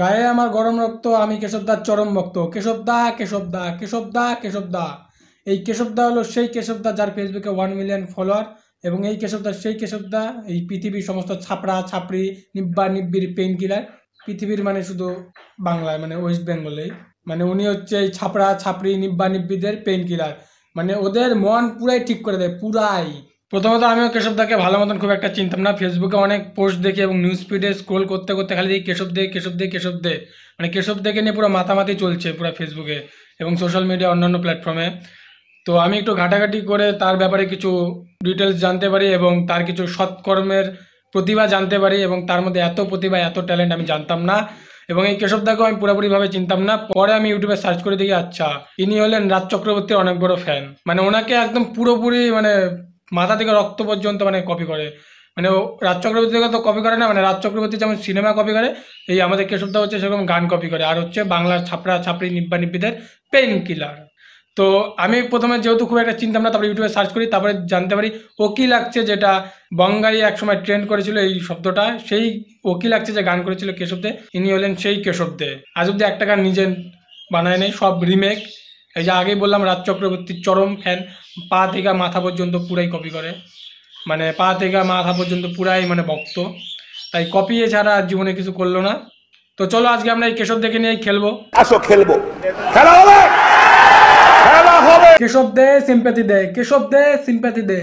গায়ে আমার গরম রক্ত, আমি কেশবদার চরম ভক্ত। কেশবদা কেশবদা কেশবদা কেশবদা। এই কেশবদা হলো সেই কেশবদা যার ফেসবুকে 1 মিলিয়ন ফলোয়ার, এবং এই কেশবদা সেই কেশবদা এই পৃথিবীর সমস্ত ছাপড়া ছাপড়ি নিব্বা নিব্বির পেইন কিলার। পৃথিবীর মানে শুধু বাংলায় মানে ওয়েস্ট বেঙ্গলেই, মানে উনি হচ্ছে এই ছাপড়া ছাপড়ি নিব্বা নিব্বিদের পেইন কিলার, মানে ওদের মন পুরাই ঠিক করে দেয়, পুরাই। প্রথমত আমিও কেশবদাকে ভালো মতন খুব একটা চিনতাম না। ফেসবুকে অনেক পোস্ট দেখি এবং নিউজ ফিডে স্ক্রোল করতে করতে খালি দেখি কেশব দে কেশব দে কেশব দে, মানে কেশব দেখে নিয়ে পুরো মাতামাতি চলছে পুরো ফেসবুকে এবং সোশ্যাল মিডিয়া অন্যান্য প্ল্যাটফর্মে। তো আমি একটু ঘাটাঘাটি করে তার ব্যাপারে কিছু ডিটেলস জানতে পারি এবং তার কিছু সৎকর্মের প্রতিভা জানতে পারি, এবং তার মধ্যে এত প্রতিভা এত ট্যালেন্ট আমি জানতাম না, এবং এই কেশবদাকেও আমি পুরোপুরিভাবে চিনতাম না। পরে আমি ইউটিউবে সার্চ করে দেখি আচ্ছা ইনি হলেন রাজ চক্রবর্তীর অনেক বড় ফ্যান, মানে ওনাকে একদম পুরোপুরি মানে মাথা থেকে রক্ত পর্যন্ত মানে কপি করে। মানে ও রাজ চক্রবর্তী থেকে তো কপি করে না, মানে রাজ চক্রবর্তী যেমন সিনেমা কপি করে, এই আমাদের কেশবদা হচ্ছে সেরকম গান কপি করে, আর হচ্ছে বাংলার ছাপড়া ছাপড়ি নিব্বা নিব্বিদের পেইন কিলার। তো আমি প্রথমে যেহেতু খুব একটা চিনতাম না, তারপরে ইউটিউবে সার্চ করি, তারপরে জানতে পারি ও কি লাগছে, যেটা বঙ্গাই একসময় ট্রেন্ড করেছিল এই শব্দটা, সেই ও কি লাগছে যে গান করেছিল কেশবদে, ইনি হলেন সেই কেশবদে। আজ অব্দি একটা গান নিজে বানায় নেই, সব রিমেক। এই যে আগেই বললাম রাজ চক্রবর্তীর চরম ফ্যান, পা থেকে মাথা পর্যন্ত পুরাই কপি করে, মানে পা থেকে মাথা পর্যন্ত পুরাই মানে ভক্ত, তাই কপি ছাড়া জীবনে কিছু করলো না। তো চলো আজকে আমরা এই কেশব দেখে নিয়ে খেলবো, আসো খেলবো, খেলা হবে খেলা হবে। কেশব দে সিম্প্যাথি দে, কেশব দে সিম্প্যাথি দে।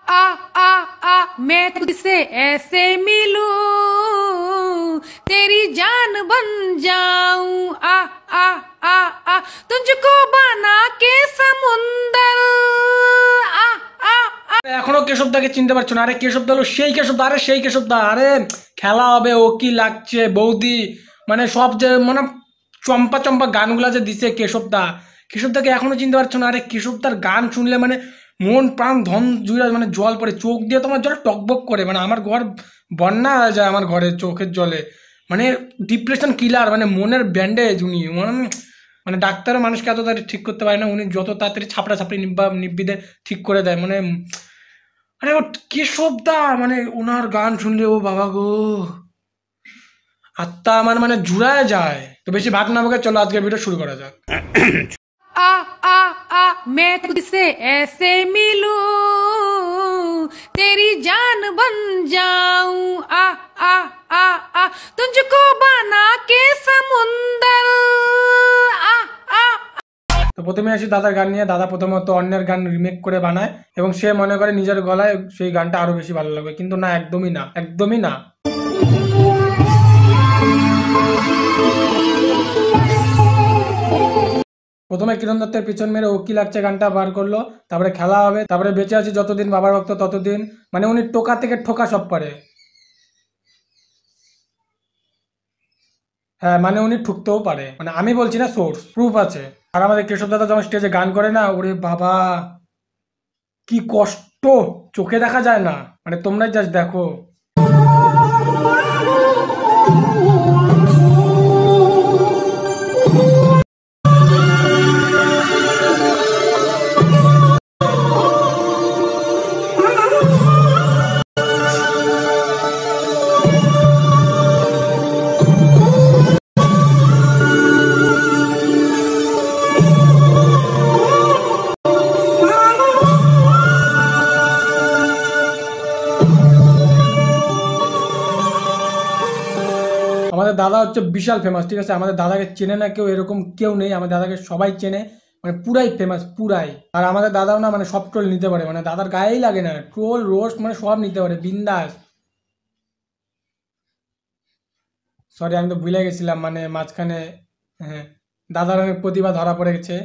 आ आ आ मैं तुझसे ऐसे मिलूं, तेरी जान बन जाऊं। आ आ आ आ तुझको बना के समुंदर। आ आ आ এখনো কেশবদাকে চিনতে পারছো না? আরে কেশবদা হলো সেই কেশবদা, আরে সেই কেশবদা, আরে খেলা হবে, ও কি লাগছে, বৌদি, মানে সব যে মানে চম্পা চম্পা গানগুলা যে দিছে কেশবদা, কেশবদাকে এখনো চিনতে পারছো না? আরে কেশবদার গান শুনলে মানে মন প্রাণ ধন জুড়ে মানে জল পড়ে, চোখ দিয়ে তোমার জল টকবক করে, মানে আমার ঘর বন্যা হয়ে যায় আমার ঘরে চোখের জলে, মানে ডিপ্রেশন কিলার, মানে মনের ব্যান্ডেজ উনি, মানে মানে ডাক্তারও মানুষকে এত তাড়াতাড়ি ঠিক করতে পারে না, উনি যত তাড়াতাড়ি ছাপড়া ছাপড়ি নিব্বা নিব্বিদে ঠিক করে দেয়, মানে আরে ও কেশবদা, মানে ওনার গান শুনলে ও বাবা গো আত্মা আমার মানে জুড়ায় যায়। তো বেশি ভাগ না বকে চলো আজকের ভিডিও শুরু করা যাক। आ आ आ मैं तुझसे ऐसे मिलूं, तेरी जान बन जाऊं। आ आ आ आ तुझको बना के समुंदर। आ आ তো প্রথমে আসি দাদার গান নিয়ে। দাদা প্রথমত অন্যের গান রিমেক করে বানায় এবং সে মনে করে নিজের গলায় সেই গানটা আরো বেশি ভালো লাগবে, কিন্তু না, একদমই না, একদমই না। প্রথমে কিরণ দত্তের পিছন মেরে ও কি লাগছে গানটা বার করলো, তারপরে খেলা হবে, তারপরে বেঁচে আছি যতদিন বাবার ভক্ত ততদিন, মানে উনি টোকা থেকে ঠোকা সব পারে। হ্যাঁ, মানে উনি ঠুকতেও পারে, মানে আমি বলছি না, সোর্স প্রুফ আছে। আর আমাদের কেশব দাদা যখন স্টেজে গান করে না, ওরে বাবা কি কষ্ট, চোখে দেখা যায় না, মানে তোমরাই জাস্ট দেখো। আমাদের দাদা হচ্ছে বিশাল ফেমাস, ঠিক আছে? আমাদের দাদাকে চেনে না কেউ, এরকম কেউ নেই, আমাদের দাদাকে সবাই চেনে, মানে পুরাই ফেমাস, পুরাই। আর আমাদের দাদাও না মানে সব ট্রোল নিতে পারে, মানে দাদার গায়েই লাগে না, ট্রোল রোস্ট মানে সব নিতে পারে বিন্দাস। সরি আমি তো ভুলে গেছিলাম, মানে মাঝখানে, হ্যাঁ, দাদার অনেক প্রতিভা ধরা পড়ে গেছে।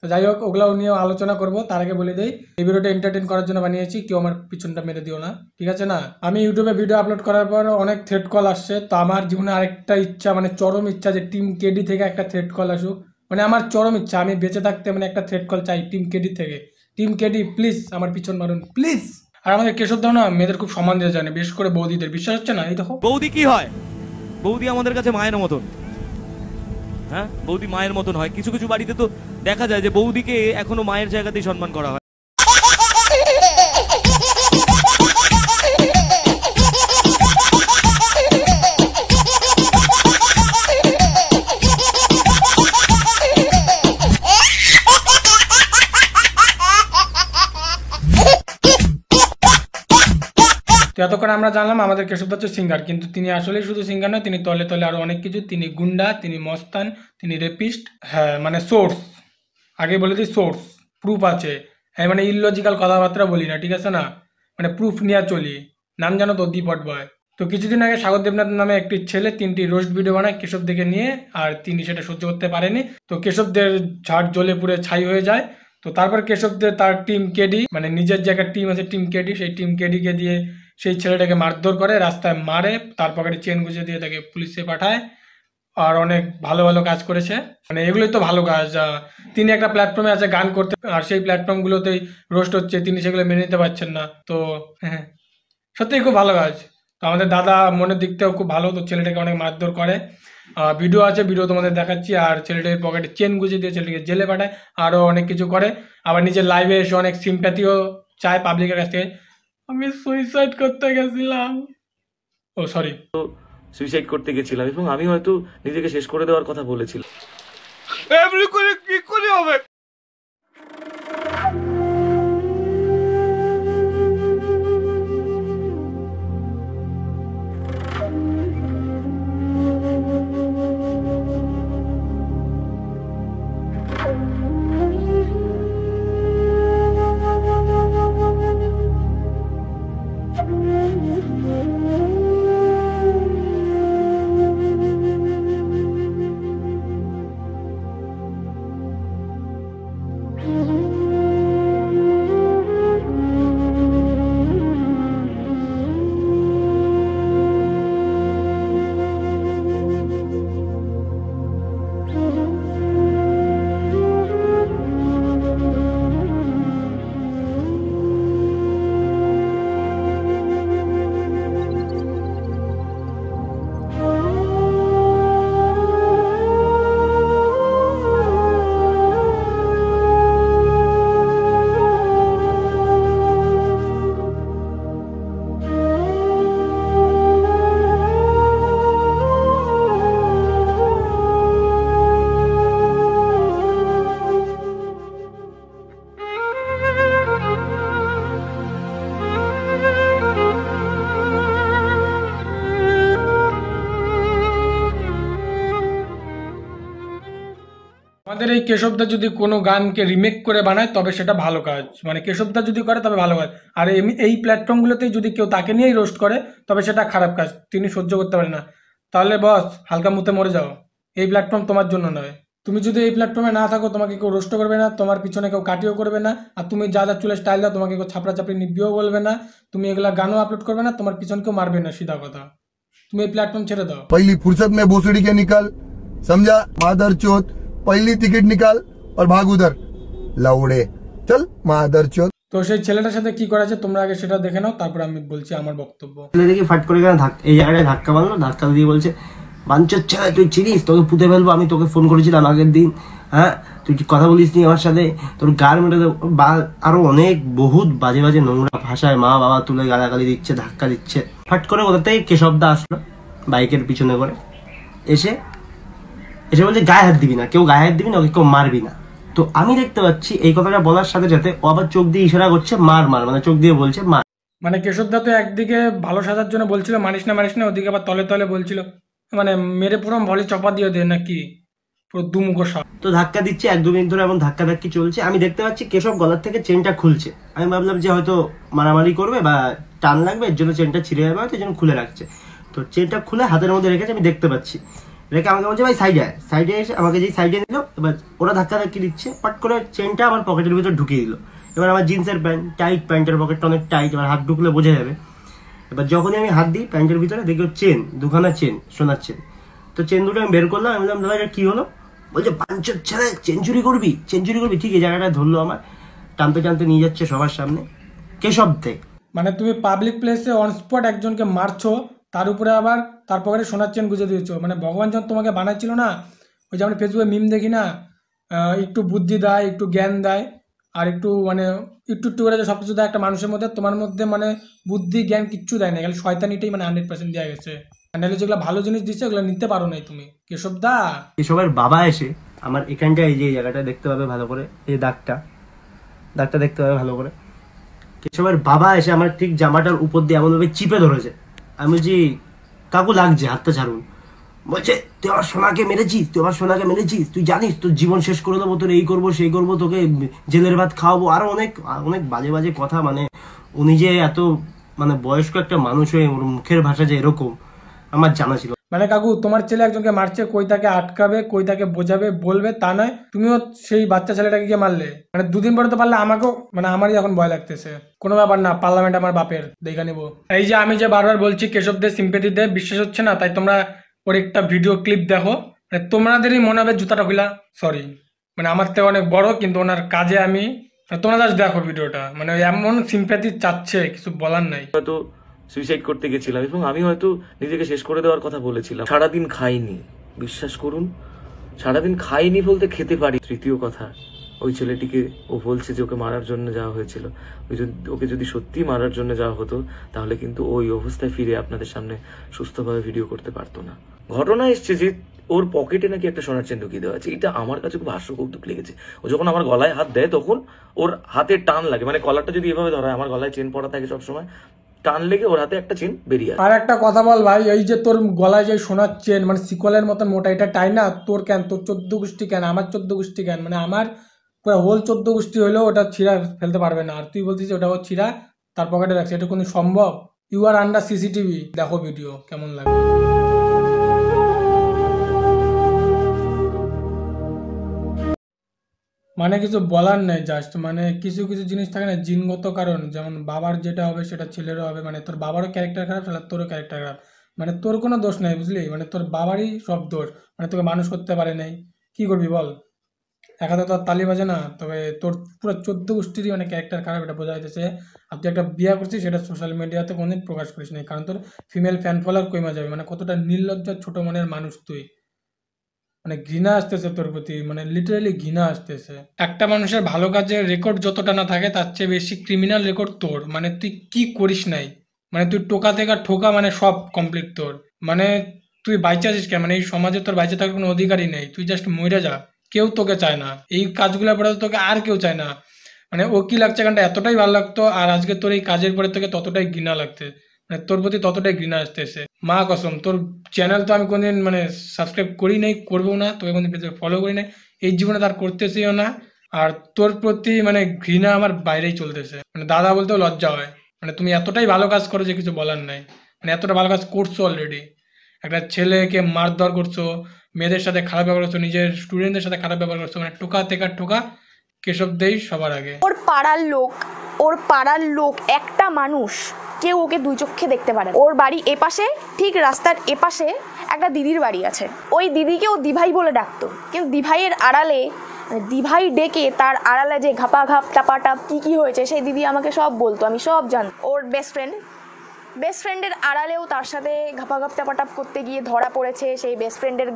তো যাই হোক, ওগুলো নিয়েও আলোচনা করবো, তার আগে বলে দিই এই ভিডিওটা এন্টারটেন করার জন্য বানিয়েছি, কেউ আমার পিছনটা মেরে দিও না, ঠিক আছে না? আমি ইউটিউবে ভিডিও আপলোড করার পর অনেক থ্রেড কল আসছে, তো আমার জীবনে আরেকটা ইচ্ছা, মানে চরম ইচ্ছা, যে টিম কেডি থেকে একটা থ্রেড কল আসুক, মানে আমার চরম ইচ্ছা, আমি বেঁচে থাকতে মানে একটা থ্রেড কল চাই টিম কেডি থেকে। টিম কেডি প্লিজ আমার পিছন মারুন প্লিজ। আর আমাদের কেশবদাও না মেয়েদের খুব সম্মান দিয়ে জানে, বিশেষ করে বৌদিদের, বিশ্বাস হচ্ছে না? এই দেখো বৌদি কি হয়, বৌদি আমাদের কাছে মায়ের মতন। হ্যাঁ, বৌদি মায়ের মতন হয়। কিছু কিছু বাড়িতে তো দেখা যায় যে বৌদিকে এখনো মায়ের জায়গাতেই সম্মান করা হয়। যতক্ষণ আমরা জানলাম আমাদের কেশব দা হচ্ছে সিঙ্গার, কিন্তু তিনি আসলেই শুধু সিঙ্গার নয়, তিনি তলে তলে আরো অনেক কিছু। তিনি গুন্ডা, তিনি মস্তান, তিনি রেপিস্ট। হ্যাঁ মানে সোর্স, আগে বলে দিই সোর্স, প্রুফ আছে। হ্যাঁ মানে ইললজিক্যাল কথাবার্তা বলি না, ঠিক আছে না, মানে প্রুফ নিয়ে চলি। নাম জানো তো, দীপট বয়। তো কিছুদিন আগে সাগর দেবনাথ নামে একটি ছেলে 3টি রোস্ট ভিডিও বানায় কেশব দিকে নিয়ে, আর তিনি সেটা সহ্য করতে পারেনি। তো কেশবদের ঝাড় জ্বলে পুড়ে ছাই হয়ে যায়। তো তারপর কেশবদের তার টিম কেডি, মানে নিজের যে একটা টিম আছে টিম কেডি, সেই টিম কেডিকে দিয়ে সেই ছেলেটাকে মারধর করে, রাস্তায় মারে, তার পকেটে চেন গুঁজে দিয়ে তাকে পুলিশে পাঠায়। আর অনেক ভালো ভালো কাজ করেছে, মানে এগুলোই তো ভালো কাজ। তিনি একটা প্ল্যাটফর্মে আছে গান করতে, আর সেই প্ল্যাটফর্মগুলোতেই রোস্ট হচ্ছে, তিনি সেগুলো মেনে নিতে পারছেন না। তো হ্যাঁ সত্যিই খুব ভালো কাজ। তো আমাদের দাদা মনের দিক থেকেও খুব ভালো। তো ছেলেটাকে অনেক মারধর করে, ভিডিও আছে, ভিডিও তোমাদের দেখাচ্ছি। আর ছেলেটাকে পকেটে চেন গুঁজে দিয়ে ছেলেটাকে জেলে পাঠায়, আরও অনেক কিছু করে। আবার নিজের লাইভে এসে অনেক সিম্প্যাথিও চায় পাবলিকের কাছ থেকে। আমি সুইসাইড করতে গেছিলাম, ও সরি, সুইসাইড করতে গেছিলাম এবং আমি হয়তো নিজেকে শেষ করে দেওয়ার কথা বলেছিলাম। এমনি করে কি করে হবে? আমাদের এই কেশবদা যদি কোনো গানকে রিমেক করে বানায় তবে সেটা ভালো কাজ, মানে কেশবদা যদি করে তবে ভালো কাজ। আর এই প্ল্যাটফর্মগুলোতে যদি কেউ তাকে নিয়েই রোস্ট করে তবে সেটা খারাপ কাজ, তিনি সহ্য করতে পারে না। তাহলে বস হালকা মুতে মরে যাও, এই প্ল্যাটফর্ম তোমার জন্য নয়। তুমি যদি এই প্ল্যাটফর্মে না থাকো তোমাকে কেউ রোস্ট করবে না, তোমার পিছনে কেউ কাটিও করবে না, আর তুমি যা যা চুলের স্টাইল দাও তোমাকে কেউ ছাপড়া চাপড়ি নিবিও বলবে না, তুমি এগুলা গানও আপলোড করবে না, তোমার পিছন কেউ মারবে না, সিধা কথা। তুমি এই প্ল্যাটফর্ম ছেড়ে দাও। पहली फुर्सत में भोसड़ी के निकल, समझा? मादर चोत, पहली टिकट निकाल और भाग उधर लौड़े, चल मादर चोत। তো সেই ছেলেটার সাথে কি করেছে তোমরা আগে সেটা দেখে নাও, তারপর আমি বলছি আমার বক্তব্য। ছেলে দেখি ফাট করে গেলে এই জায়গাটায় ধাক্কা মারলো, ধাক্কা দিয়ে বলছে বাঞ্চর ছেলে তুই চিনিস, তোকে পুঁতে ফেলবো, আমি তোকে ফোন করেছিলাম আগের দিন, হ্যাঁ তুই কথা বলিস নি আমার সাথে, তোর গার মেটে বা আরো অনেক বহুত বাজে বাজে নোংরা ভাষায় মা বাবা তুলে গালাগালি দিচ্ছে, ধাক্কা দিচ্ছে। ফাট করে কোথা থেকে কেশবদা আসলো বাইকের পিছনে করে, এসে এসে বলছে গায়ে হাত দিবি না, কেউ গায়ে হাত দিবি না, ওকে কেউ মারবি না। তো আমি দেখতে পাচ্ছি এই কথাটা বলার সাথে সাথে ও আবার চোখ দিয়ে ইশারা করছে মার মার, মানে চোখ দিয়ে বলছে মার। মানে কেশবদা তো একদিকে ভালো সাজার জন্য বলছিল মারিস না, ওদিকে আবার তলে তলে বলছিল মানে মেরে পুরো ভলে চপা দিয়ে দে নাকি, পুরো দুমুখো সাপ। তো ধাক্কা দিচ্ছে, 1-2 মিনিট ধরে এমন ধাক্কা ধাক্কি চলছে। আমি দেখতে পাচ্ছি কেশব গলার থেকে চেনটা খুলছে, আমি ভাবলাম যে হয়তো মারামারি করবে বা টান লাগবে, এর জন্য চেনটা ছিঁড়ে যাবে, হয়তো এই জন্য খুলে রাখছে। তো চেনটা খুলে হাতের মধ্যে রেখেছে, আমি দেখতে পাচ্ছি, রেখে আমাকে বলছে ভাই সাইডে আয়, সাইডে এসে আমাকে যেই সাইডে নিল, এবার ওরা ধাক্কা ধাক্কি দিচ্ছে, পাট করে চেনটা আমার পকেটের ভিতর ঢুকিয়ে দিল। এবার আমার জিন্সের প্যান্ট টাইট, প্যান্টের পকেটটা অনেক টাইট, এবার হাত ঢুকলে বোঝা যাবে। এবার যখনই আমি হাত দিই প্যান্টের ভিতরে দেখি চেন, দুখানা চেন, সোনার চেন। তো চেন দুটো আমি বের করলাম, আমি বললাম দাদা এটা কি হলো? বলছে বাঞ্চর ছেলে চেঞ্চুরি করবি, ঠিক এই জায়গাটা ধরলো আমার, টানতে টানতে নিয়ে যাচ্ছে সবার সামনে কেশব থেকে। মানে তুমি পাবলিক প্লেসে অন স্পট একজনকে মারছো, তার উপরে আবার তার পকেটে সোনার চেন গুঁজে দিয়েছো। মানে ভগবান যখন তোমাকে বানাচ্ছিল না, ওই যে আমরা ফেসবুকে মিম দেখি না, একটু বুদ্ধি দেয়, একটু জ্ঞান দেয়, আর একটু মানে একটু একটু করে সব কিছু দেয় একটা মানুষের মধ্যে, তোমার মধ্যে মানে বুদ্ধি জ্ঞান কিচ্ছু দেয় না, খালি শয়তানিটাই মানে 100% দেওয়া গেছে। নাহলে যেগুলো ভালো জিনিস দিচ্ছে ওগুলো নিতে পারো নাই তুমি কেশবদা। কেশবের বাবা এসে আমার এখানটা, এই যে জায়গাটা দেখতে পাবে ভালো করে, এই দাগটা দেখতে পাবে ভালো করে, কেশবের বাবা এসে আমার ঠিক জামাটার উপর দিয়ে এমনভাবে চিপে ধরেছে। আমি বলছি কাকু লাগছে, হাতটা ছাড়ুন। বলছে তুই আমার সোনাকে মেরেছিস, তুই জানিস তোর জীবন শেষ করে দেবো, তোর এই করবো সেই করবো, তোকে জেলের ভাত খাওয়াবো, আরো অনেক অনেক বাজে বাজে কথা। মানে উনি যে এত মানে বয়স্ক একটা মানুষ হয়ে ওর মুখের ভাষা যে এরকম আমার জানা ছিল। মানে কাকু তোমার ছেলে একজনকে মারছে, কই তাকে আটকাবে, কই তাকে বোঝাবে বলবে, তা নয় তুমিও সেই বাচ্চা ছেলেটাকে গিয়ে মারলে। মানে দুদিন পরে তো পারলে আমাকেও, মানে আমারই এখন ভয় লাগতেছে। কোনো ব্যাপার না, পার্লামেন্ট আমার বাপের, দেখা নিবো। এই যে আমি যে বারবার বলছি কেশবদের সিম্পেথি দে, বিশ্বাস হচ্ছে না, তাই তোমরা ওর একটা ভিডিও ক্লিপ দেখো। মানে তোমাদেরই মনে হবে জুতাটা খুলা, সরি মানে আমার থেকে অনেক বড়, কিন্তু ওনার কাজে আমি, তোমরা জাস্ট দেখো ভিডিওটা। মানে এমন সিম্পেথি চাচ্ছে, কিছু বলার নাই। হয়তো সুইসাইড করতে গেছিলাম এবং আমি হয়তো নিজেকে শেষ করে দেওয়ার কথা বলেছিলাম। সারাদিন খাইনি, বিশ্বাস করুন, সারাদিন খাইনি বলতে খেতে পারি। তৃতীয় কথা, ওই ছেলেটিকে ও বলছে যে ওকে মারার জন্য যাওয়া হয়েছিল। ওকে যদি সত্যি মারার জন্য যাওয়া হতো তাহলে কিন্তু ওই অবস্থায় ফিরে আপনাদের সামনে সুস্থভাবে ভিডিও করতে পারতো না। ঘটনা এসছে যে ওর পকেটে নাকি একটা সোনার চেন ঢুকিয়ে দেওয়া আছে। এটা আমার কাছে খুব হাস্যকৌতুক লেগেছে। ও যখন আমার গলায় হাত দেয় তখন ওর হাতে টান লাগে, মানে কলারটা যদি এভাবে ধরা হয়, আমার গলায় চেন পড়া থাকে সবসময়, টান লেগে ওর হাতে একটা চেন বেরিয়ে আসে। আর একটা কথা বল ভাই, এই যে তোর গলায় যে সোনার চেন, মানে শিকলের মতন মোটা, এটা টাই না তোর কেন? তোর 14 গোষ্ঠী কেন, আমার 14 গোষ্ঠী কেন? মানে আমার পুরো হোল 14 গোষ্ঠী হলেও ওটা ছিঁড়া ফেলতে পারবে না। আর তুই বলছিস ওটা ও ছিঁড়া তার পকেটে রাখছে, এটা কোনো সম্ভব? You are under CCTV. দেখো ভিডিও কেমন লাগে। মানে কিছু বলার নেই, জাস্ট মানে কিছু কিছু জিনিস থাকে না জিনগত কারণ, যেমন বাবার যেটা হবে সেটা ছেলেরও হবে। মানে তোর বাবারও ক্যারেক্টার খারাপ, তাহলে তোরও ক্যারেক্টার খারাপ। মানে তোর কোনো দোষ নাই, বুঝলি? মানে তোর বাবারই সব দোষ, মানে তোকে মানুষ করতে পারে নাই, কি করবি বল? এক হাতে তো আর তালি বাজে না। তবে তোর পুরো 14 গোষ্ঠীরই মানে ক্যারেক্টার খারাপ, এটা বোঝা যাচ্ছে। আর তুই একটা বিয়ে করছিস, সেটা সোশ্যাল মিডিয়াতে কোনোদিন প্রকাশ করিস নাই, কারণ তোর ফিমেল ফ্যান ফলোয়ার কমে যাবে। মানে কতটা নির্লজ্জ ছোট মনের মানুষ তুই। মানে ঘৃণা আসতেছে তোর প্রতি, মানে লিটারালি ঘৃণা আসতেছে। একটা মানুষের ভালো কাজের রেকর্ড যতটা না থাকে, তার চেয়ে বেশি ক্রিমিনাল রেকর্ড তোর। মানে তুই কি করিস নাই, মানে তুই টোকা থেকে ঠোকা মানে সব কমপ্লিট তোর। মানে তুই বাইচে আছিস কেন? মানে এই সমাজে তোর বাইচে থাকার কোনো অধিকারই নেই, তুই জাস্ট মরে যা। কেউ তোকে চায় না, এই কাজগুলো পরে তোকে আর কেউ চায় না। মানে ও কি লাগছে গানটা এতটাই ভালো লাগতো, আর আজকে তোর এই কাজের পরে তোকে ততটাই ঘৃণা লাগছে, মানে তোর প্রতি ততটাই ঘৃণা আসতেছে। মা কসম, তোর চ্যানেল তো আমি কোনদিন মানে সাবস্ক্রাইব করি নাই, করবো না, তোকে কোনদিন পেজে ফলো করি নাই, এই জীবনে তার করতেছিও না। আর তোর প্রতি মানে ঘৃণা আমার বাইরেই চলতেছে, মানে দাদা বলতেও লজ্জা হয়। মানে তুমি এতটাই ভালো কাজ করো যে কিছু বলার নাই। মানে এতটা ভালো কাজ করছো অলরেডি, একটা ছেলেকে মারধর করছো, মেয়েদের সাথে খারাপ ব্যবহার করছো, নিজের স্টুডেন্টদের সাথে খারাপ ব্যবহার করছো। মানে টোকা থেকে টোকা কেশব দেই সবার আগে। ওর পাড়ার লোক একটা মানুষ কেউ ওকে দুই চোখে দেখতে পারে। ওর বাড়ি এপাশে, ঠিক রাস্তার এপাশে একটা দিদির বাড়ি আছে। ওই দিদিকে ও দিভাই বলে ডাকতো, কিন্তু দিভাইয়ের আড়ালে, দিভাই ডেকে তার আড়ালে যে ঘাপাঘাপ টাপাটাপ কি হয়েছে সেই দিদি আমাকে সব বলতো, আমি সব জানতাম। ওর বেস্ট ফ্রেন্ডের আড়ালেও তার সাথে ঘাপাঘাপ টাপাটাপ করতে গিয়ে ধরা পড়েছে। সেই বেস্ট ফ্রেন্ডের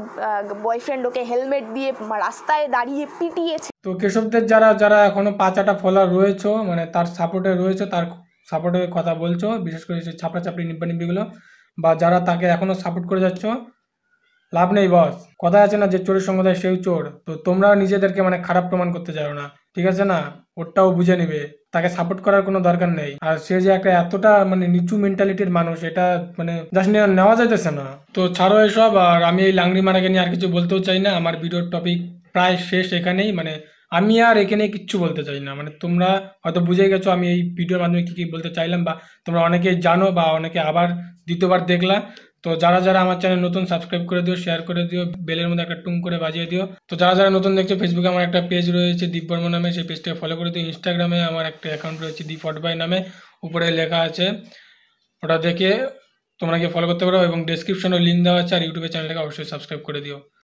বয়ফ্রেন্ড ওকে হেলমেট দিয়ে রাস্তায় দাঁড়িয়ে পিটিয়েছে। তো কেশবদের যারা যারা এখনো 5-8টা ফলোয়ার রয়েছে, মানে তার সাপোর্টে রয়েছে, তার সাপোর্টের কথা বলছো, বিশেষ করে সেই ছাপড়াচাপড়ি নিব্বানিব্বিগুলো, বা যারা তাকে এখনো সাপোর্ট করে যাচ্ছ, লাভ নেই বস। কথা আছে না, যে চোরের সঙ্গ দেয় সেই চোর। তো তোমরা নিজেদেরকে মানে খারাপ প্রমাণ করতে চাও না, ঠিক আছে না? ওরটাও বুঝে নিবে, তাকে সাপোর্ট করার কোনো দরকার নেই। আর সে যে একটা এতটা মানে নিচু মেন্টালিটির মানুষ, এটা মানে জাস্ট নেওয়া যাইতেছে না। তো ছাড়ো এসব, আর আমি এই লাংড়ি মারাকে নিয়ে আর কিছু বলতেও চাই না। আমার ভিডিওর টপিক প্রায় শেষ এখানেই, মানে আমি আর এখানে কিচ্ছু বলতে চাই না। মানে তোমরা হয়তো বুঝে গেছো আমি এই ভিডিওর মাধ্যমে কি কি বলতে চাইলাম, বা তোমরা অনেকেই জানো, বা অনেকে আবার দ্বিতীয়বার দেখলা। তো যারা যারা আমার চ্যানেল নতুন, সাবস্ক্রাইব করে দিও, শেয়ার করে দিও, বেলের মধ্যে একটা টুং করে বাজিয়ে দিও। তো যারা যারা নতুন দেখছো, ফেসবুকে আমার একটা পেজ রয়েছে দীপ বর্মা নামে, সেই পেজটাকে ফলো করে দিও। ইনস্টাগ্রামে আমার একটা অ্যাকাউন্ট রয়েছে দীপ হটবাই নামে, উপরে লেখা আছে, ওটা দেখে তোমরা গিয়ে ফলো করতে পারো, এবং ডেসক্রিপশনে লিঙ্ক দেওয়া আছে। আর ইউটিউবের চ্যানেলটাকে অবশ্যই সাবস্ক্রাইব করে দিও।